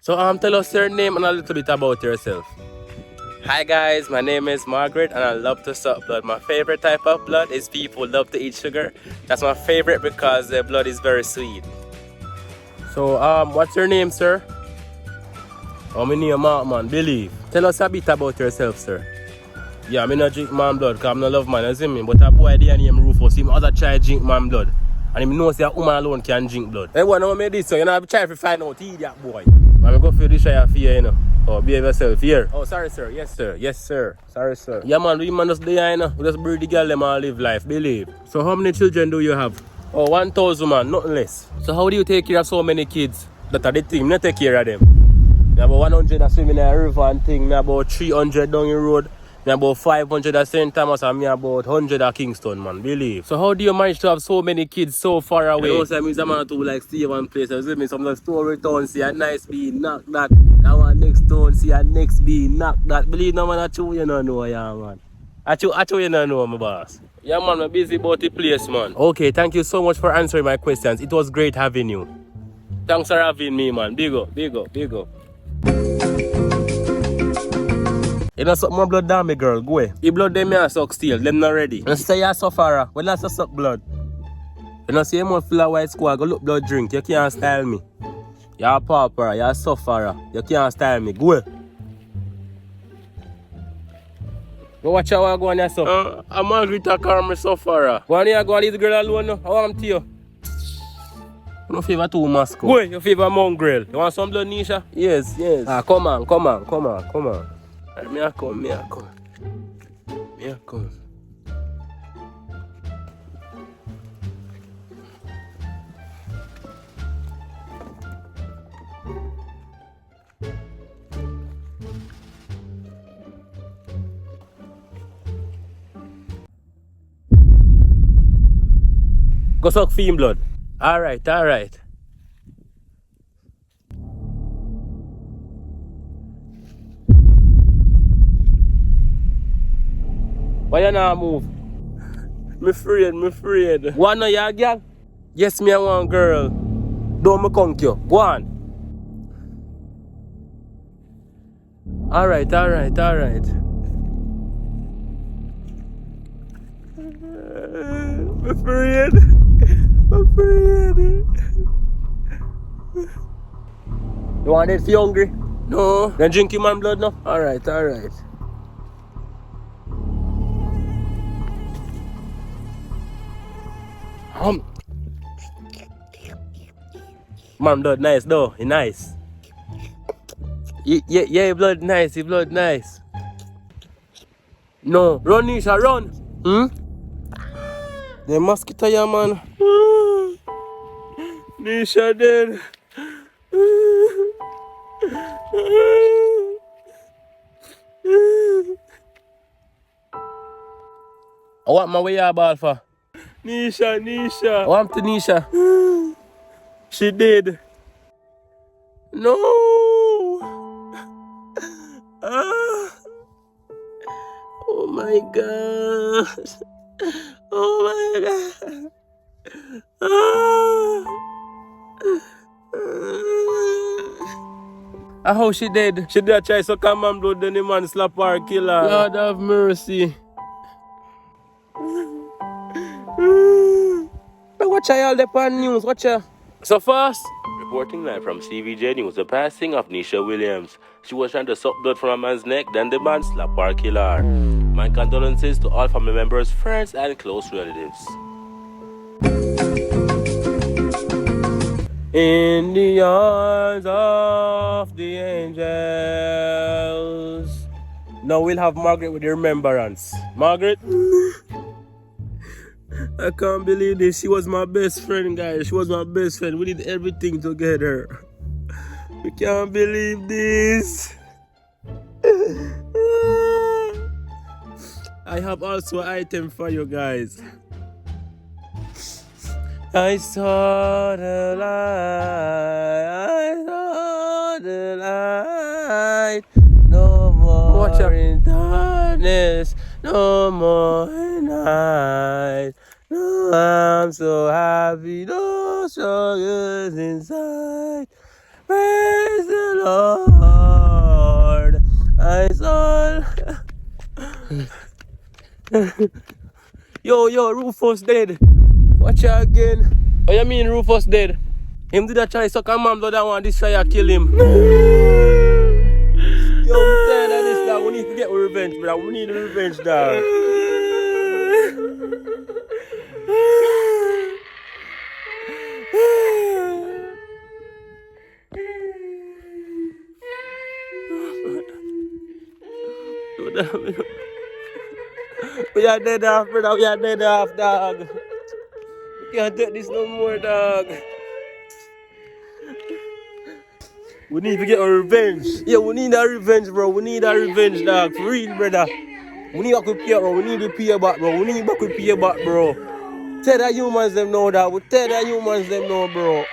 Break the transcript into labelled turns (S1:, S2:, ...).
S1: So tell us your name and a little bit about yourself. Hi guys, my name is Margaret and I love to suck blood. My favorite type of blood is people who love to eat sugar. That's my favorite because their blood is very sweet. So what's your name, sir? Oh, my name Mark, man, believe. Tell us a bit about yourself, sir. Yeah, I not drink man blood because I don't love man, you see me? But a boy there named Rufus, him other try drink man blood. And he knows that a woman alone can drink blood. Hey, what know me this, so you know, I try to find out, idiot boy. I'm go for this try fear, you know. Oh, behave yourself here. Oh, sorry, sir. Yes, sir. Yes, sir. Sorry, sir. Yeah, man, we man just there, you know. We just breed the girl, them and live life, believe. So, how many children do you have? Oh, 1,000, man, nothing less. So, how do you take care of so many kids? That are the thing, not take care of them. You have about 100 that swim in a river and thing. You have about 300 down the road. You have about 500 at St. Thomas and me about 100 at Kingston, man, believe. So, how do you manage to have so many kids so far away? You know, so I mean, man to like stay one place. I was some like story town, see a nice bee, knock that. That one next town, see a next bee, knock that. Believe no man, I you don't know, yeah, man. I you don't know, my boss. Yeah, man, I'm busy about the place, man. Okay, thank you so much for answering my questions. It was great having you. Thanks for having me, man. Big up, big up, big up. You know suck my blood down, me girl, go away. The blood them me suck still, them not ready. You say you're sufferer, when I suck blood. You know see you want full white squad, go look blood drink, you can't style me. You're a pauper, you're a sufferer, you can't style me, go away. Go watch how I go on yourself. I'm angry to call me sufferer. Go on here, go and leave the girl alone now, I want to you. You don't favor too Moscow. Go away, you favor mongrel. You want some blood, Nisha? Yes, yes. Come on. Me a come. Go suck fiend blood. Alright. Why you not move? Me afraid. One of your girl? Yes, me and one girl. Don't me conk you. Go on. Alright. I'm afraid. You want it if you're hungry? No. Then drink your man blood now? Alright. Man blood nice though, he nice. Yeah, blood nice. No, run Nisha, run. The mosquito, yeah, man. Nisha dead. I want my way out, ball for. Nisha. I want to Nisha. She did. No. Oh my gosh. I hope she did. She did try to come and blood, then the man slap her, kill her. Lord have mercy. But watch all the pan news, watch her. So fast. Reporting live from CVJ News, the passing of Nisha Williams. She was trying to suck blood from a man's neck, then the man slapped her, kill her. My condolences to all family members, friends, and close relatives. In the arms of the angels. Now we'll have Margaret with the remembrance. Margaret? I can't believe this. She was my best friend, guys. She was my best friend. We did everything together. We can't believe this. I have also an item for you guys. I saw the light. No more in darkness. No more in night. No, I'm so happy. No struggles inside. Praise the Lord. Yo, Rufus dead. Watch out again. Oh, you mean Rufus dead? Him did a try suck a man blood and want this try to kill him. Yo, I'm tired of this, dog. We need to get revenge, bro. We need revenge, dog. We are dead off, brother. We are dead off, dog. We can't take this no more, dog. We need to get a revenge. Yeah, we need a revenge, bro. We need a revenge, dog. For real, brother. We need back with pay, bro. We need to pay back, bro. We need back with pay back, bro. Tell the humans them know that. We tell the humans them know, bro.